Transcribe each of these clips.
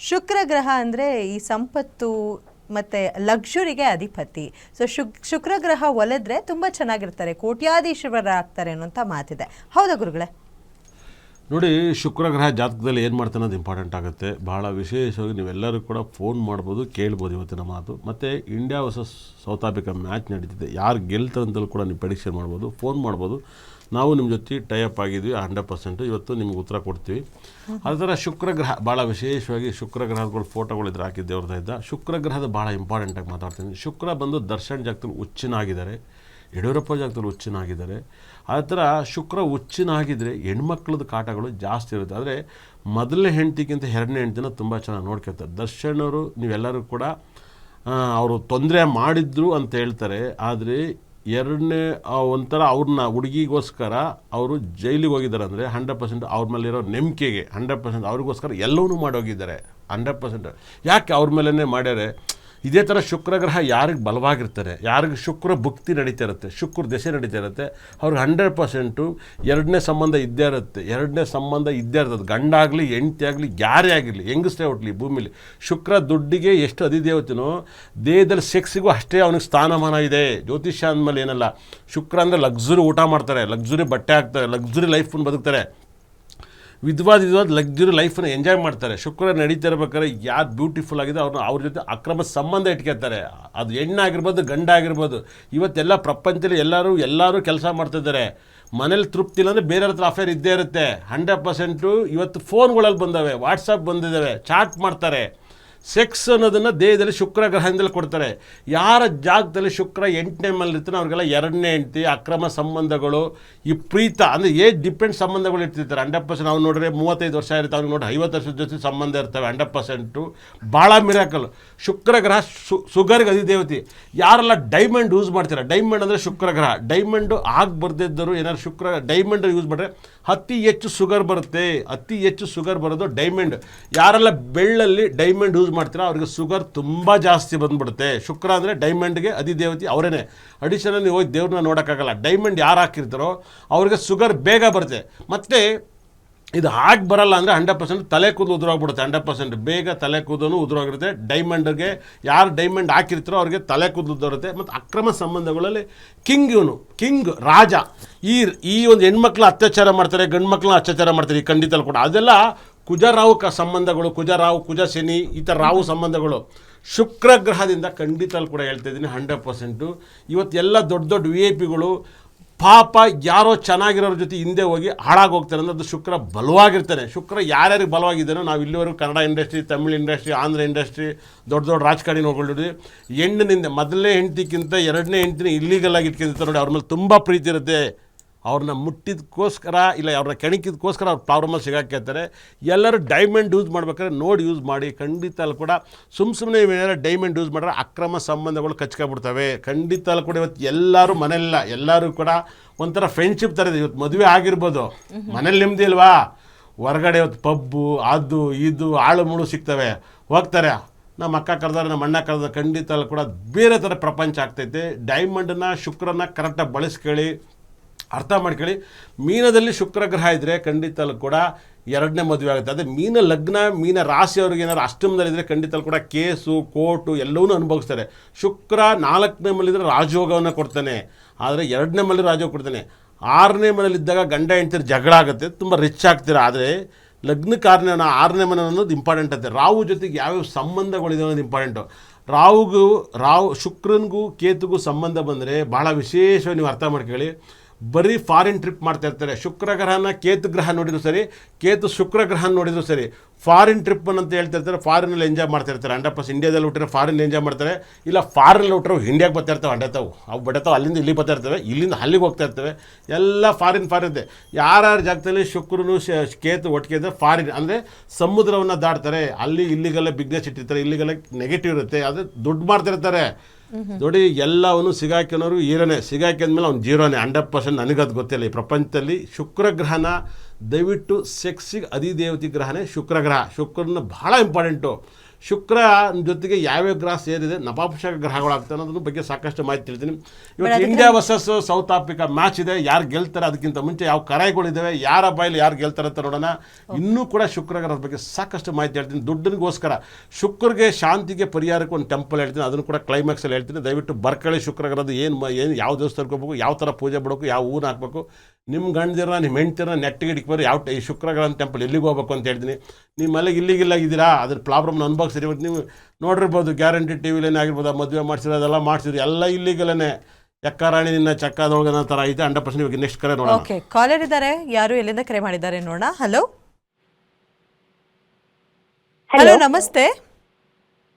ಶುಕ್ರ ಗ್ರಹ ಅಂದರೆ ಈ ಸಂಪತ್ತು ಮತ್ತು ಲಕ್ಸುರಿಗೆ ಅಧಿಪತಿ. ಸೊ ಶುಕ್ರ ಗ್ರಹ ಒಲಿದ್ರೆ ತುಂಬ ಚೆನ್ನಾಗಿರ್ತಾರೆ, ಕೋಟ್ಯಾಧೀಶ್ವರರಾಗ್ತಾರೆ ಅನ್ನೋಂಥ ಮಾತಿದೆ. ಹೌದಾ ಗುರುಗಳೇ? ನೋಡಿ, ಶುಕ್ರ ಗ್ರಹ ಜಾತಕದಲ್ಲಿ ಏನು ಮಾಡ್ತಾನೆ ಅನ್ನೋದು ಇಂಪಾರ್ಟೆಂಟ್ ಆಗುತ್ತೆ. ಭಾಳ ವಿಶೇಷವಾಗಿ ನೀವೆಲ್ಲರೂ ಕೂಡ ಫೋನ್ ಮಾಡ್ಬೋದು, ಕೇಳ್ಬೋದು ಇವತ್ತಿನ ಮಾತು. ಮತ್ತು India versus south Africa match ನಡೀತಿದೆ, ಯಾರು ಗೆಲ್ತಾರಂತಲೂ ಕೂಡ ನೀವು ಪ್ರೆಡಿಕ್ಷನ್ ಮಾಡ್ಬೋದು, ಫೋನ್ ಮಾಡ್ಬೋದು. ನಾವು ನಿಮ್ಮ ಜೊತೆ ಟೈಅಪ್ ಆಗಿದ್ವಿ 100%. ಇವತ್ತು ನಿಮ್ಗೆ ಉತ್ತರ ಕೊಡ್ತೀವಿ. ಅದೇ ಥರ ಶುಕ್ರ ಗ್ರಹ ಭಾಳ ವಿಶೇಷವಾಗಿ ಶುಕ್ರ ಗ್ರಹಗಳು ಫೋಟೋಗಳಿದ್ರೆ ಹಾಕಿದ್ದೆ ಅವ್ರದ್ದು ಇದ್ದ. ಶುಕ್ರ ಗ್ರಹದ ಭಾಳ ಇಂಪಾರ್ಟೆಂಟಾಗಿ ಮಾತಾಡ್ತೀನಿ. ಶುಕ್ರ ಬಂದು ದರ್ಶನ್ ಜಾಗದಲ್ಲಿ ಹುಚ್ಚಿನಾಗಿದ್ದಾರೆ, ಯಡಿಯೂರಪ್ಪ ಜಾಗದಲ್ಲಿ ಹುಚ್ಚಿನಾಗಿದ್ದಾರೆ. ಅದೇ ಥರ ಶುಕ್ರ ಹುಚ್ಚಿನಾಗಿದ್ದರೆ ಹೆಣ್ಮಕ್ಳದ್ದು ಕಾಟಗಳು ಜಾಸ್ತಿ ಇರುತ್ತೆ. ಆದರೆ ಮೊದಲನೇ ಹೆಂಡತಿಗಿಂತ ಎರಡನೇ ಹೆಂಡತಿನ ತುಂಬ ಚೆನ್ನಾಗಿ ನೋಡ್ಕೊಳ್ತಾರೆ. ದರ್ಶನ್ ಅವರು ನೀವೆಲ್ಲರೂ ಕೂಡ ಅವರು ತೊಂದರೆ ಮಾಡಿದ್ರು ಅಂತ ಹೇಳ್ತಾರೆ. ಆದರೆ ಎರಡನೇ ಒಂಥರ ಅವ್ರನ್ನ ಹುಡುಗಿಗೋಸ್ಕರ ಅವರು ಜೈಲಿಗೆ ಹೋಗಿದ್ದಾರೆ ಅಂದರೆ 100% ಅವ್ರ ಮೇಲಿರೋ ನಂಬಿಕೆಗೆ 100% ಅವ್ರಿಗೋಸ್ಕರ ಎಲ್ಲವನ್ನೂ ಮಾಡೋಗಿದ್ದಾರೆ 100%. ಯಾಕೆ ಅವ್ರ ಮೇಲೇ ಮಾಡ್ಯಾರೆ? ಇದೇ ಥರ ಶುಕ್ರ ಗ್ರಹ ಯಾರಿಗೆ ಬಲವಾಗಿರ್ತಾರೆ, ಯಾರಿಗೆ ಶುಕ್ರ ಭುಕ್ತಿ ನಡೀತಾ ಇರುತ್ತೆ, ಶುಕ್ರ ದಶೆ ನಡೀತಾ ಇರುತ್ತೆ, ಅವ್ರಿಗೆ 100% ಎರಡನೇ ಸಂಬಂಧ ಇದ್ದೇ ಇರುತ್ತೆ. ಎರಡನೇ ಸಂಬಂಧ ಇದ್ದೇ ಇರ್ತದೆ. ಗಂಡಾಗಲಿ ಹೆಂಡತಿ ಆಗಲಿ ಯಾರೇ ಆಗಿರಲಿ, ಹೆಂಗಸೇ ಹುಟ್ಟಲಿ ಭೂಮಿಲಿ. ಶುಕ್ರ ದುಡ್ಡಿಗೆ ಎಷ್ಟು ಅಧಿದೇವತೆನೋ ದೇಹದಲ್ಲಿ ಸೆಕ್ಸಿಗೂ ಅಷ್ಟೇ ಅವನಿಗೆ ಸ್ಥಾನಮಾನ ಇದೆ. ಜ್ಯೋತಿಷ್ಯ ಅಂದಮೇಲೆ ಏನಲ್ಲ, ಶುಕ್ರ ಅಂದರೆ ಲಕ್ಸುರಿ ಊಟ ಮಾಡ್ತಾರೆ, ಲಕ್ಸುರಿ ಬಟ್ಟೆ ಹಾಕ್ತಾರೆ, ಲಕ್ಸುರಿ ಲೈಫನ್ನು ಬದುಕ್ತಾರೆ, ವಿಧವಾದ ಲಕ್ಸುರಿ ಲೈಫನ್ನು ಎಂಜಾಯ್ ಮಾಡ್ತಾರೆ. ಶುಕ್ರ ನಡೀತಾ ಇರ್ಬೇಕಾದ್ರೆ ಯಾರು ಬ್ಯೂಟಿಫುಲ್ ಆಗಿದೆ ಅವ್ರ ಜೊತೆ ಅಕ್ರಮ ಸಂಬಂಧ ಇಟ್ಕೊತಾರೆ. ಅದು ಹೆಣ್ಣಾಗಿರ್ಬೋದು, ಗಂಡ ಆಗಿರ್ಬೋದು. ಇವತ್ತೆಲ್ಲ ಪ್ರಪಂಚದಲ್ಲಿ ಎಲ್ಲರೂ ಕೆಲಸ ಮಾಡ್ತಿದ್ದಾರೆ. ಮನೇಲಿ ತೃಪ್ತಿ ಇಲ್ಲ ಅಂದರೆ ಬೇರೆಯವ್ರ ಹತ್ರ ಅಫೇರ್ ಇದ್ದೇ ಇರುತ್ತೆ 100%. ಇವತ್ತು ಫೋನ್ಗಳಲ್ಲಿ ಬಂದವೆ, ವಾಟ್ಸಪ್ ಬಂದಿದ್ದಾವೆ, ಚಾಟ್ ಮಾಡ್ತಾರೆ. ಸೆಕ್ಸ್ ಅನ್ನೋದನ್ನು ದೇಹದಲ್ಲಿ ಶುಕ್ರ ಗ್ರಹದಿಂದಲೇ ಕೊಡ್ತಾರೆ. ಯಾರ ಜಾಗದಲ್ಲಿ ಶುಕ್ರ 8ನೇ ಮನೇಲಿ ಇರ್ತಾನೆ ಅವ್ರಿಗೆಲ್ಲ ಎರಡನೇ ಹೆಂಡತಿ, ಅಕ್ರಮ ಸಂಬಂಧಗಳು, ಈ ಪ್ರೀತ ಅಂದರೆ ಏಜ್ ಡಿಪೆಂಡ್ ಸಂಬಂಧಗಳು ಇರ್ತಿರ್ತಾರೆ 100%. ಅವ್ನು ನೋಡ್ರೆ 35 ವರ್ಷ ಇರುತ್ತೆ, ಅವ್ನಿಗೆ ನೋಡಿ 50 ವರ್ಷದ ಜೊತೆ ಸಂಬಂಧ ಇರ್ತವೆ 100%. ಭಾಳ ಮಿರಾಕಲ್. ಶುಕ್ರ ಗ್ರಹ ಸುಗರ್ಗೆ ಅಧಿದೇವತೆ. ಯಾರೆಲ್ಲ ಡೈಮಂಡ್ ಯೂಸ್ ಮಾಡ್ತಾರೆ, ಡೈಮಂಡ್ ಅಂದರೆ ಶುಕ್ರ ಗ್ರಹ. ಡೈಮಂಡು ಆಗಿ ಬರ್ದಿದ್ದರು ಏನಾದ್ರು ಶುಕ್ರ ಡೈಮಂಡ್ ಯೂಸ್ ಮಾಡಿದ್ರೆ ಅತಿ ಹೆಚ್ಚು ಶುಗರ್ ಬರುತ್ತೆ. ಅತಿ ಹೆಚ್ಚು ಶುಗರ್ ಬರೋದು ಡೈಮಂಡ್. ಯಾರೆಲ್ಲ ಬೆಳ್ಳಲ್ಲಿ ಡೈಮಂಡ್ ಯೂಸ್ ಮಾಡ್ತೀರಾ ಅವ್ರಿಗೆ ಶುಗರ್ ತುಂಬ ಜಾಸ್ತಿ ಬಂದ್ಬಿಡುತ್ತೆ. ಶುಕ್ರ ಅಂದರೆ ಡೈಮಂಡ್ಗೆ ಅಧಿದೇವತೆ ಅವರೇನೆ. ಅಡಿಷನಲ್ ನೀವು ಹೋಗಿ ದೇವ್ರನ್ನ ನೋಡೋಕ್ಕಾಗಲ್ಲ. ಡೈಮಂಡ್ ಯಾರು ಹಾಕಿರ್ತಾರೋ ಅವ್ರಿಗೆ ಶುಗರ್ ಬೇಗ ಬರುತ್ತೆ. ಮತ್ತು ಇದು ಹಾಗೆ ಬರಲ್ಲ ಅಂದರೆ 100% ತಲೆ ಕೂದಲು ಉದುರೋಗ್ಬಿಡುತ್ತೆ 100%. ಬೇಗ ತಲೆ ಕೂದಲು ಉದುರೋಗಿರುತ್ತೆ. ಡೈಮಂಡ್ಗೆ ಯಾರು ಡೈಮಂಡ್ ಹಾಕಿರ್ತಾರೋ ಅವ್ರಿಗೆ ತಲೆ ಕೂದಲು ಉದುರುತ್ತೆ. ಮತ್ತು ಅಕ್ರಮ ಸಂಬಂಧಗಳಲ್ಲಿ ಕಿಂಗ್ ರಾಜ. ಈ ಒಂದು ಹೆಣ್ಮಕ್ಳು ಅತ್ಯಾಚಾರ ಮಾಡ್ತಾರೆ, ಗಂಡು ಮಕ್ಳನ್ನ ಅತ್ಯಾಚಾರ ಮಾಡ್ತಾರೆ. ಈ ಖಂಡಿತಲ್ಲಿ ಕೂಡ ಅದೆಲ್ಲ ಕುಜರಾವು ಸಂಬಂಧಗಳು, ಕುಜ ಶನಿ ಈ ಥರ ರಾವು ಸಂಬಂಧಗಳು ಶುಕ್ರ ಗ್ರಹದಿಂದ ಖಂಡಿತಲ್ಲಿ ಕೂಡ ಹೇಳ್ತಾ ಇದ್ದೀನಿ 100%. ಇವತ್ತು ಎಲ್ಲ ದೊಡ್ಡ VIP ಪಾಪ ಯಾರೋ ಚೆನ್ನಾಗಿರೋರ ಜೊತೆ ಹಿಂದೆ ಹೋಗಿ ಹಾಳಾಗೋಗ್ತಾರೆ ಅಂದರೆ ಅದು ಶುಕ್ರ ಬಲವಾಗಿರ್ತಾನೆ. ಶುಕ್ರ ಯಾರ್ಯಾರಿಗೆ ಬಲವಾಗಿದ್ದಾನೋ, ನಾವು ಇಲ್ಲಿವರೆಗೂ Kannada industry, Tamil industry, Andhra industry, ದೊಡ್ಡ ರಾಜಕಾರಣಿ ನೋಡ್ಕೊಂಡಿದ್ವಿ. ಹೆಣ್ಣಿನಿಂದ ಮೊದಲನೇ ಹೆಂಡತಿಗಿಂತ ಎರಡನೇ ಹೆಂಡತಿನ ಇಲ್ಲೀಗಲ್ ಆಗಿ ಇಟ್ಕೊಂಡಿರ್ತಾರೆ ನೋಡಿ, ಅವ್ರ ಮೇಲೆ ತುಂಬ ಪ್ರೀತಿ ಇರುತ್ತೆ. ಅವ್ರನ್ನ ಮುಟ್ಟಿದಕ್ಕೋಸ್ಕರ ಇಲ್ಲ ಅವ್ರನ್ನ ಕೆಣಕಿದಕ್ಕೋಸ್ಕರ ಅವ್ರು ಪ್ರಾಬ್ಲಮಲ್ಲಿ ಸಿಗಾಕ್ತಾರೆ. ಎಲ್ಲರೂ ಡೈಮಂಡ್ ಯೂಸ್ ಮಾಡ್ಬೇಕಾದ್ರೆ ನೋಡಿ ಯೂಸ್ ಮಾಡಿ. ಖಂಡಿತ ಅಲ್ಲಿ ಕೂಡ ಸುಮ್ಮನೆ ಏನಾದ್ರು ಡೈಮಂಡ್ ಯೂಸ್ ಮಾಡಿದ್ರೆ ಅಕ್ರಮ ಸಂಬಂಧಗಳು ಕಚ್ಕೊಬಿಡ್ತವೆ. ಖಂಡಿತ ಅಲ್ಲಿ ಕೂಡ ಇವತ್ತು ಎಲ್ಲರೂ ಮನೆಯಲ್ಲ, ಎಲ್ಲರೂ ಕೂಡ ಒಂಥರ ಫ್ರೆಂಡ್ಶಿಪ್ ಥರ ಇದೆ. ಇವತ್ತು ಮದುವೆ ಆಗಿರ್ಬೋದು, ಮನೇಲಿ ನೆಮ್ಮದಿ ಇಲ್ವಾ, ಹೊರಗಡೆ ಇವತ್ತು ಪಬ್ಬು ಅದು ಇದು ಆಳು ಮುಳು ಸಿಗ್ತವೆ, ಹೋಗ್ತಾರೆ. ನಮ್ಮ ಅಕ್ಕ ಕರೆದಾರೆ, ನಮ್ಮ ಅಣ್ಣ ಕರೆದಾರೆ. ಖಂಡಿತ ಅಲ್ಲಿ ಕೂಡ ಬೇರೆ ಥರ ಪ್ರಪಂಚ ಆಗ್ತೈತೆ. ಡೈಮಂಡನ್ನ ಶುಕ್ರನ ಕರೆಕ್ಟಾಗಿ ಬಳಸ್ಕೊಳ್ಳಿ, ಅರ್ಥ ಮಾಡ್ಕೊಳ್ಳಿ. ಮೀನದಲ್ಲಿ ಶುಕ್ರ ಗ್ರಹ ಇದ್ದರೆ ಖಂಡಿತಲ್ಲೂ ಕೂಡ ಎರಡನೇ ಮದುವೆ ಆಗುತ್ತೆ. ಅದೇ ಮೀನ ಲಗ್ನ, ಮೀನ ರಾಶಿಯವ್ರಿಗೆ ಏನಾದ್ರು ಅಷ್ಟಮದಲ್ಲಿದ್ದರೆ ಖಂಡಿತಲ್ಲೂ ಕೂಡ ಕೇಸು, ಕೋರ್ಟು ಎಲ್ಲವನ್ನೂ ಅನುಭವಿಸ್ತಾರೆ. ಶುಕ್ರ 4ನೇ ಮನೇಲಿದ್ದರೆ ರಾಜಯೋಗವನ್ನು ಕೊಡ್ತಾನೆ, ಆದರೆ 2ನೇ ಮನೇಲಿ ರಾಜಯೋಗ ಕೊಡ್ತಾನೆ. 6ನೇ ಮನೇಲಿದ್ದಾಗ ಗಂಡ ಹೆಂಡ್ತಿರು ಜಗಳ ಆಗುತ್ತೆ, ತುಂಬ ರಿಚ್ ಆಗ್ತೀರ. ಆದರೆ ಲಗ್ನಕ್ಕೆ 6ನೇ ಮನೆ ಅನ್ನೋದು ಇಂಪಾರ್ಟೆಂಟ್ ಆಗುತ್ತೆ. ರಾಹು ಜೊತೆಗೆ ಯಾವ್ಯಾವ ಸಂಬಂಧಗಳಿದೆ ಅನ್ನೋದು ಇಂಪಾರ್ಟೆಂಟು. ಶುಕ್ರನಿಗೂ ಕೇತುಗೂ ಸಂಬಂಧ ಬಂದರೆ ಭಾಳ ವಿಶೇಷವಾಗಿ ನೀವು ಅರ್ಥ ಮಾಡ್ಕೊಳ್ಳಿ. ಬರೀ ಫಾರಿನ್ ಟ್ರಿಪ್ ಮಾಡ್ತಾ ಇರ್ತಾರೆ. ಶುಕ್ರ ಗ್ರಹನ ಕೇತು ಗ್ರಹ ನೋಡಿದ್ರು ಸರಿ, ಕೇತು ಶುಕ್ರ ಗ್ರಹ ನೋಡಿದ್ರು ಸರಿ, ಫಾರಿನ್ ಟ್ರಿಪ್ ಅಂತ ಹೇಳ್ತಾ ಇರ್ತಾರೆ. ಫಾರಿನಲ್ಲಿ ಎಂಜಾಯ್ ಮಾಡ್ತಾ ಇರ್ತಾರೆ 100%. ಇಂಡಿಯಾದಲ್ಲಿ ಹುಟ್ಟಿದ್ರೆ ಫಾರಿನ್ ಎಂಜಾಯ್ ಮಾಡ್ತಾರೆ, ಇಲ್ಲ ಫಾರಿನಲ್ಲಿ ಹುಟ್ಟರು ಇಂಡಿಯಾಗೆ ಬರ್ತಾ ಇರ್ತವೆ. ಅವು ಬಡತಾವೆ, ಅಲ್ಲಿಂದ ಇಲ್ಲಿ ಬರ್ತಾ ಇರ್ತವೆ, ಇಲ್ಲಿಂದ ಅಲ್ಲಿಗೆ ಹೋಗ್ತಾ ಇರ್ತವೆ. ಎಲ್ಲ ಫಾರಿನ್ ಇದೆ. ಯಾರ್ಯಾರ ಜಾಗದಲ್ಲಿ ಶುಕ್ರನು ಕೇತು ಒಟ್ಟಿಗೆ ಇದ್ದರೆ ಫಾರಿನ್ ಅಂದರೆ ಸಮುದ್ರವನ್ನು ದಾಟ್ತಾರೆ. ಅಲ್ಲಿ ಇಲ್ಲಿಗೆಲ್ಲ ಬಿಗ್ನೆಸ್ ಇಟ್ಟಿರ್ತಾರೆ, ಇಲ್ಲಿಗೆಲ್ಲ ನೆಗೆಟಿವ್ ಇರುತ್ತೆ, ಅದು ದುಡ್ಡು ಮಾಡ್ತಿರ್ತಾರೆ. ನೋಡಿ, ಎಲ್ಲವನ್ನು ಸಿಗಾಕಿನವರು ಹೀರೋನೇ, ಸಿಗಾಕಿದ್ಮೇಲೆ ಅವ್ನು ಜೀರೋನೇ 100%. ನನಗದು ಗೊತ್ತಿಲ್ಲ. ಈ ಪ್ರಪಂಚದಲ್ಲಿ ಶುಕ್ರ ಗ್ರಹನ ದಯವಿಟ್ಟು ಸೆಕ್ಸಿಗೆ ಅಧಿದೇವತೆ ಗ್ರಹನೇ ಶುಕ್ರ ಗ್ರಹ. ಶುಕ್ರನ ಭಾಳ ಇಂಪಾರ್ಟೆಂಟು. ಶುಕ್ರ ಜೊತೆಗೆ ಯಾವ್ಯಾವ ಗ್ರಹ ಸೇರಿದೆ ನಪಾಂಶಕ ಗ್ರಹಗಳಾಗ್ತವೆ ಅನ್ನೋದ್ರ ಬಗ್ಗೆ ಸಾಕಷ್ಟು ಮಾಹಿತಿ ಹೇಳ್ತೀನಿ. ಇವತ್ತು India versus south Africa match ಇದೆ. ಯಾರು ಗೆಲ್ತಾರೆ ಅದಕ್ಕಿಂತ ಮುಂಚೆ ಯಾವ ಕರಾಯಿಗಳಿದ್ದಾವೆ, ಯಾರ ಬಾಯಲ್ಲಿ ಯಾರು ಗೆಲ್ತಾರೆ ಅಂತ ನೋಡೋಣ. ಇನ್ನೂ ಕೂಡ ಶುಕ್ರ ಗ್ರಹದ ಬಗ್ಗೆ ಸಾಕಷ್ಟು ಮಾಹಿತಿ ಹೇಳ್ತೀನಿ. ದುಡ್ಡಿನಿಗೋಸ್ಕರ ಶುಕ್ರಿಗೆ ಶಾಂತಿಗೆ ಪರಿಹಾರಕ್ಕೆ ಒಂದು ಟೆಂಪಲ್ ಹೇಳ್ತೀನಿ, ಅದನ್ನು ಕೂಡ ಕ್ಲೈಮ್ಯಾಕ್ಸಲ್ಲಿ ಹೇಳ್ತೀನಿ. ದಯವಿಟ್ಟು ಬರ್ಕಳಿ ಶುಕ್ರ ಗ್ರಹದ ಏನು ಯಾವ ದೇವಸ್ಥಾನಕ್ಕೆ ಹೋಗ್ಬೇಕು, ಯಾವ ಥರ ಪೂಜೆ ಬಿಡಬೇಕು, ಯಾವ ಊರು ಹಾಕಬೇಕು, ನಿಮ್ಮ ಗಂಡದಿರ ನಿಮ್ಮ ಹೆಂಡ್ತಿರ ನೆಟ್ಟಿಗೆ ಹಿಡಿಕ್ಬಾರು, ಯಾವ ಈ ಶುಕ್ರಗ್ರಹದ ಟೆಂಪಲ್ ಎಲ್ಲಿಗೆ ಹೋಗ್ಬೇಕು ಅಂತ ಹೇಳ್ತೀನಿ. ನೀವು ಮನೆಗೆ ಇಲ್ಲಿಗಿಲ್ಲಾಗಿದ್ದೀರಾ ಅದ್ರ ಪ್ರಾಬ್ಲಮ್ನ ಅನುಭವಿಸಿರಿ. ಇವತ್ತು ನೀವು ನೋಡಿರ್ಬೋದು, ಗ್ಯಾರಂಟಿ ಟಿ ವಿಲೇನೇ ಆಗಿರ್ಬೋದು, ಮದುವೆ ಮಾಡಿಸಿರೋ ಅದೆಲ್ಲ ಮಾಡಿಸಿದ್ರಿ, ಎಲ್ಲ ಇಲ್ಲಿಗಲೇ ಚಕ್ಕಾರಾಣಿ ನಿನ್ನ ಚಕ್ಕದೊಳಗೆ ಅನ್ನೋ ಥರ ಐತೆ. 100% ಇವಾಗ ನೆಕ್ಸ್ಟ್ ಕರೆ ನೋಡೋಣ. ಓಕೆ, ಕಾಲರ್ ಇದ್ದಾರೆ. ಯಾರು ಎಲ್ಲಿಂದ ಕರೆ ಮಾಡಿದ್ದಾರೆ ನೋಡೋಣ. ಹಲೋ ಹಲೋ, ನಮಸ್ತೆ.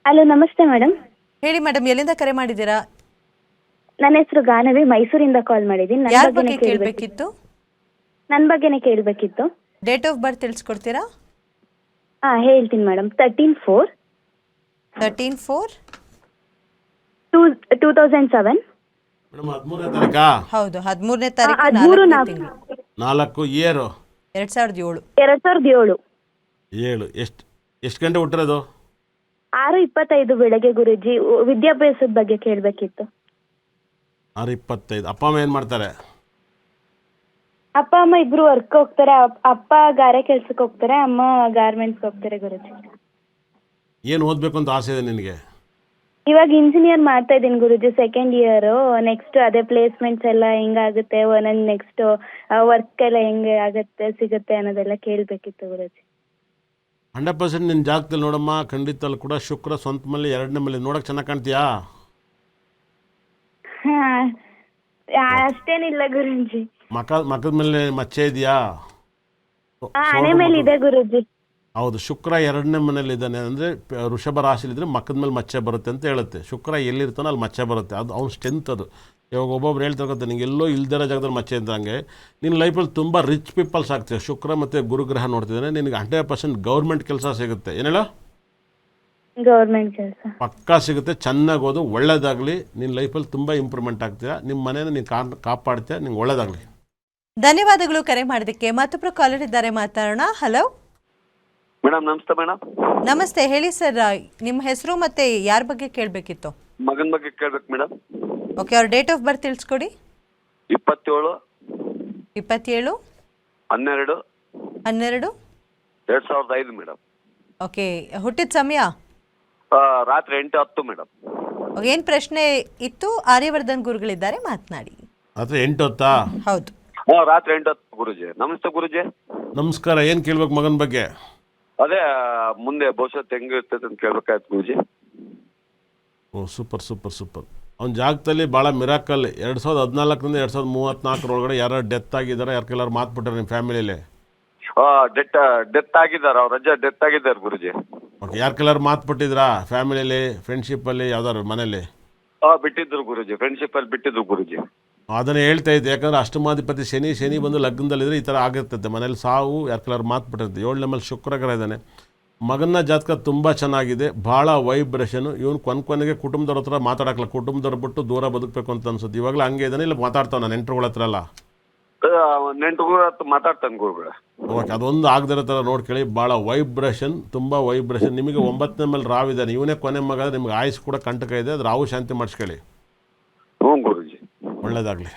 ಹಲೋ, ನಮಸ್ತೆ ಮೇಡಮ್. ಹೇಳಿ ಮೇಡಮ್, ಎಲ್ಲಿಂದ ಕರೆ ಮಾಡಿದ್ದೀರಾ? ನನ್ನ ಹೆಸರು ಗಾನವಿ, ಮೈಸೂರಿಂದ ಕಾಲ್ ಮಾಡಿದ್ದೀನಿ. ಯಾರ ಬಗ್ಗೆ ಕೇಳಬೇಕಿತ್ತು? ನನ್ನ ಬಗ್ಗೆನೇ ಕೇಳಬೇಕಿತ್ತು. Date of birth ತಿಳಿಸ್ಕೊಡ್ತೀರಾ? ಹೇಳ್ತೀನಿ ಮೇಡಮ್. 13/4/2007. ಮೇಡಮ್ 13ನೇ ತಾರೀಕಾ? ಹೌದು, 13ನೇ ತಾರೀಕು 4 ಇಯರ್ 2007. 2007. 7 ಎಷ್ಟು ಗಂಟೆ ಹುಟ್ಟಿರೋದು? 6:25 ಬೆಳಗ್ಗೆ ಗುರುಜಿ. ವಿದ್ಯಾಭ್ಯಾಸದ ಬಗ್ಗೆ ಕೇಳಬೇಕಿತ್ತು. 6:25. ಅಪ್ಪ ಅಮ್ಮ ಏನು ಮಾಡ್ತಾರೆ? ಅಪ್ಪ ಅಮ್ಮ ಇಬ್ರು ವರ್ಕ್ ಹೋಗ್ತಾರೆ. ಅಪ್ಪ ಗಾರೆ ಕೆಲ್ಸಕ್ಕೆ ಹೋಗ್ತಾರೆ, ಅಮ್ಮ ಗಾರ್ಮೆಂಟ್ಸ್ಗೆ ಹೋಗ್ತಾರೆ ಗುರುಜಿ. ಏನು ಓದಬೇಕು ಅಂತ ಆಸೆ ಇದೆ ನಿನಗೆ? ಇವಾಗ ಇಂಜಿನಿಯರ್ ಮಾಡ್ತಾ ಇದ್ದೀನಿ ಗುರುಜಿ, 2nd ಇಯರ್. ನೆಕ್ಸ್ಟ್ ಅದೇ ಪ್ಲೇಸ್ಮೆಂಟ್ಸ್ ಎಲ್ಲ ಹೆಂಗಾಗುತ್ತೆ, ಒಂದೊಂದು ನೆಕ್ಸ್ಟ್ ವರ್ಕ್ ಎಲ್ಲ ಹೆಂಗೆ ಆಗುತ್ತೆ ಸಿಗುತ್ತೆ ಅನ್ನೋದೆಲ್ಲ ಕೇಳಬೇಕಿತ್ತು ಗುರುಜಿ. 100% ನಿನ್ನ ಜಾಗದಲ್ಲಿ ನೋಡಮ್ಮ, ಖಂಡಿತ ಕೂಡ ಶುಕ್ರ ಸ್ವಂತ ಮೇಲೆ 2ನೇ ಮೇಲೆ ನೋಡೋಕೆ ಚೆನ್ನಾಗಿ ಕಾಣ್ತೀಯಾ? ಅಷ್ಟೇನಿಲ್ಲ ಗುರುಜಿ. ಮಕ್ಕದ ಮೇಲೆ ಮಚ್ಚೆ ಇದೆಯಾ? ಹಣೆ ಮೇಲೆ ಇದೆ ಗುರುಜಿ. ಹೌದು, ಶುಕ್ರ 2ನೇ ಮನೇಲಿ ಇದ್ದಾನೆ ಅಂದರೆ ವೃಷಭ ರಾಶಿಲಿದ್ರೆ ಮಕ್ಕದ ಮೇಲೆ ಮಚ್ಚೆ ಬರುತ್ತೆ ಅಂತ ಹೇಳುತ್ತೆ. ಶುಕ್ರ ಎಲ್ಲಿರ್ತಾನೋ ಅಲ್ಲಿ ಮಚ್ಚೆ ಬರುತ್ತೆ, ಅದು ಅವ್ನ ಸ್ಟ್ರೆಂತ್. ಅದು ಇವಾಗ ಒಬ್ಬೊಬ್ರು ಹೇಳ್ತಾರೆ ನಿಂಗೆ ಎಲ್ಲೋ ಇಲ್ದಿರೋ ಜಾಗದಲ್ಲಿ ಮಚ್ಚೆ ಇದ್ದಂಗೆ ನಿನ್ನ ಲೈಫಲ್ಲಿ ತುಂಬ ರಿಚ್ ಪೀಪಲ್ಸ್ ಆಗ್ತೀವಿ. ಶುಕ್ರ ಮತ್ತು ಗುರುಗ್ರಹ ನೋಡ್ತಿದ್ದಾನೆ, ನಿನಗೆ 100% ಗೌರ್ಮೆಂಟ್ ಕೆಲಸ ಸಿಗುತ್ತೆ. ಏನೇಳ? ಗೌರ್ಮೆಂಟ್ ಕೆಲಸ ಪಕ್ಕಾ ಸಿಗುತ್ತೆ. ಚೆನ್ನಾಗಿ ಓದು, ಒಳ್ಳೇದಾಗಲಿ. ನಿನ್ನ ಲೈಫಲ್ಲಿ ತುಂಬ ಇಂಪ್ರೂವ್ಮೆಂಟ್ ಆಗ್ತೀರಾ, ನಿಮ್ಮ ಮನೇನ ನೀನು ಕಾಪಾಡ್ತೀಯ. ನಿಂಗೆ ಒಳ್ಳೇದಾಗಲಿ. ಧನ್ಯವಾದಗಳು ಕರೆ ಮಾಡೋದಕ್ಕೆ. ಮತ್ತೊಬ್ರು ಕಾಲರ್ ಇದ್ದಾರೆ, ಮಾತಾಡೋಣ. ಹಲೋ ಮೇಡಮ್, ನಮಸ್ತೆ ಮೇಡಮ್. ನಮಸ್ತೆ, ಹೇಳಿ ಸರ್. ನಿಮ್ಮ ಹೆಸರು ಮತ್ತೆ ಯಾರ ಬಗ್ಗೆ ಕೇಳಬೇಕಿತ್ತು? ಮಗನ ಬಗ್ಗೆ ಕೇಳ್ಬೇಕು ಮೇಡಮ್. ಓಕೆ, ಅವ್ರ ಡೇಟ್ ಆಫ್ ಬರ್ತ್ ತಿಳಿಸ್ಕೊಡಿ. 27/12/2005 ಮೇಡಮ್. ಓಕೆ, ಹುಟ್ಟಿದ ಸಮಯ? ರಾತ್ರಿ 8:10 ಮೇಡಮ್. ಏನು ಪ್ರಶ್ನೆ ಇತ್ತು? ಆರ್ಯವರ್ಧನ್ ಗುರುಗಳಿದ್ದಾರೆ, ಮಾತನಾಡಿ. ರಾತ್ರಿ 8:10? ಹೌದು. ರಾತ್ರಿ 8:10 ಗುರುಜಿ. ನಮಸ್ತೆ ಗುರುಜಿ. ನಮಸ್ಕಾರ. ಏನು ಕೇಳ್ಬೇಕು ಮಗನ ಬಗ್ಗೆ? ಅದೇ ಮುಂದೆ ಭವಿಷ್ಯತ್ ಹೆಂಗಿರ್ತೈತೆ ಅಂತ ಕೇಳ್ಬೇಕಾಯ್ತು ಗುರುಜಿ. ಓ, ಸೂಪರ್ ಸೂಪರ್ ಸೂಪರ್. ಅವ್ನ ಜಾಗದಲ್ಲಿ ಭಾಳ ಮಿರಾಕಲ್. 2014ರಿಂದ 2034 ಒಳಗಡೆ ಯಾರು ಡೆತ್ ಆಗಿದ್ದಾರೆ, ಯಾರು ಕೆಲವ್ರು ಮಾತ್ಬಿಟ್ಟಾರೆ ನಿಮ್ಮ ಫ್ಯಾಮಿಲಿಯಲ್ಲಿ? ಡೆತ್ ಆಗಿದ್ದಾರೆ, ಅವ್ರ ಅಜ್ಜ ಡೆತ್ ಆಗಿದ್ದಾರೆ ಗುರುಜಿ. ಓಕೆ, ಯಾರು ಕೆಲವ್ರು ಮಾತ್ಬಿಟ್ಟಿದ್ರಾ ಫ್ಯಾಮಿಲಿಯಲ್ಲಿ, ಫ್ರೆಂಡ್ಶಿಪ್ಪಲ್ಲಿ, ಯಾವ್ದಾದ್ರು ಮನೇಲಿ? ಬಿಟ್ಟಿದ್ರು ಗುರುಜಿ, ಫ್ರೆಂಡ್ಶಿಪ್ ಅಲ್ಲಿ ಬಿಟ್ಟಿದ್ರು ಗುರುಜಿ. ಅದನ್ನೇ ಹೇಳ್ತಾ ಇದ್ದೆ. ಯಾಕಂದರೆ ಅಷ್ಟಮಾಧಿಪತಿ ಶನಿ ಬಂದು ಲಗ್ನದಲ್ಲಿದ್ದರೆ ಈ ಥರ ಆಗಿರ್ತದೆ. ಮನೇಲಿ ಸಾವು, ಯಾರು ಕೆಲವ್ರು ಮಾತ್ಬಿಟ್ಟಿರುತ್ತೆ. 7ನೇ ಮೇಲೆ ಶುಕ್ರಗ್ರಹ ಇದ್ದಾನೆ. ಮಗನ ಜಾತಕ ತುಂಬ ಚೆನ್ನಾಗಿದೆ, ಭಾಳ ವೈಬ್ರೇಷನು. ಇವನು ಕೊನೆಗೆ ಕುಟುಂಬದವ್ರ ಹತ್ರ ಮಾತಾಡೋಕ್ಕಲ್ಲ, ಕುಟುಂಬದವ್ರು ಬಿಟ್ಟು ದೂರ ಬದುಕಬೇಕು ಅಂತ ಅನ್ಸುತ್ತೆ. ಇವಾಗಲೂ ಹಂಗೆ ಇದ್ದಾನೆ, ಇಲ್ಲ ಮಾತಾಡ್ತಾವ ನೆಂಟರುಗಳ ಹತ್ರ ಎಲ್ಲ? ನೆಂಟುಗಳ ಹತ್ರ ಮಾತಾಡ್ತಾನೆ ಗುರುಗಳ. ಓಕೆ, ಅದೊಂದು ಆಗದಿರೋ ಥರ ನೋಡ್ಕೊಳ್ಳಿ. ಭಾಳ ವೈಬ್ರೇಷನ್, ತುಂಬ ವೈಬ್ರೇಷನ್. ನಿಮಗೆ 9ನೇ ಮೇಲೆ ರಾವಿದ್ದಾನೆ, ಇವನೇ ಕೊನೆ ಮಗ. ನಿಮ್ಗೆ ಆಯುಸ್ ಕೂಡ ಕಂಟಕ ಇದೆ, ಅದು ರಾವು ಶಾಂತಿ ಮಾಡಿಸ್ಕೊಳ್ಳಿ. ಹ್ಞೂ ಗುರುಜಿ, ಒಳ್ಳೇದಾಗಲಿ.